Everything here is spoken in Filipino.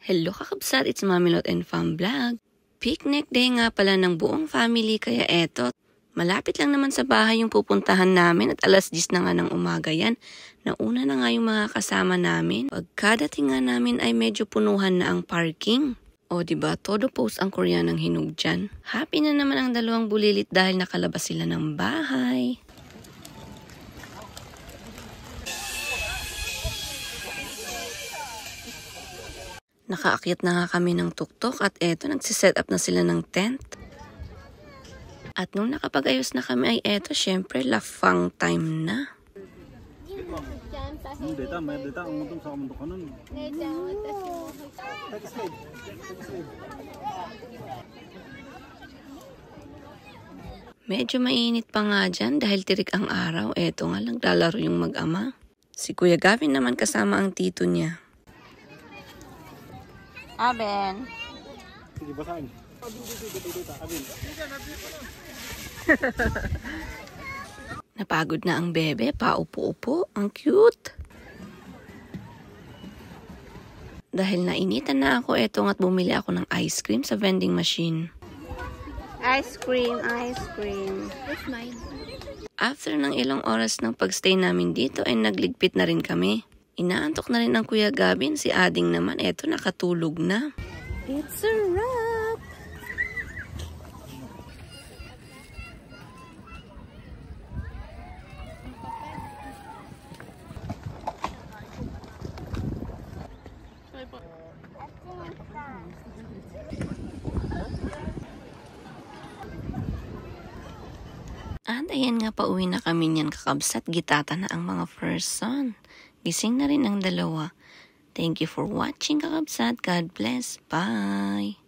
Hello kakabsat, it's Mamilot and Fam Vlog. Picnic day nga pala ng buong family kaya eto. Malapit lang naman sa bahay yung pupuntahan namin at alas 10 na nga ng umaga yan. Nauna na nga yung mga kasama namin. Pagkadating nga namin ay medyo punuhan na ang parking. O diba, todo post ang Koreanang hinog dyan. Happy na naman ang dalawang bulilit dahil nakalabas sila ng bahay. Nakaakyat na nga kami ng tuktok at eto nagsiset up na sila ng tent. At nung nakapag-ayos na kami ay eto syempre lafang time na. Medyo mainit pa nga dyan dahil tirik ang araw. Eto nga lang lalaro yung mag-ama. Si Kuya Gavin naman kasama ang tito niya. Aben. Sige, basahin. Napagod na ang bebe, paupo-upo. Ang cute. Dahil nainitan na ako, eto nga't bumili ako ng ice cream sa vending machine. Ice cream, ice cream. It's mine. After ng ilang oras ng pagstay namin dito ay nagligpit na rin kami. Inaantok na rin ang Kuya Gavin, si Ading naman, eto nakatulog na. It's a wrap! At ayan nga, pauwi na kami niyan kakabsat, gitata na ang mga first son. Gising na rin ang dalawa. Thank you for watching kakabsat. God bless. Bye!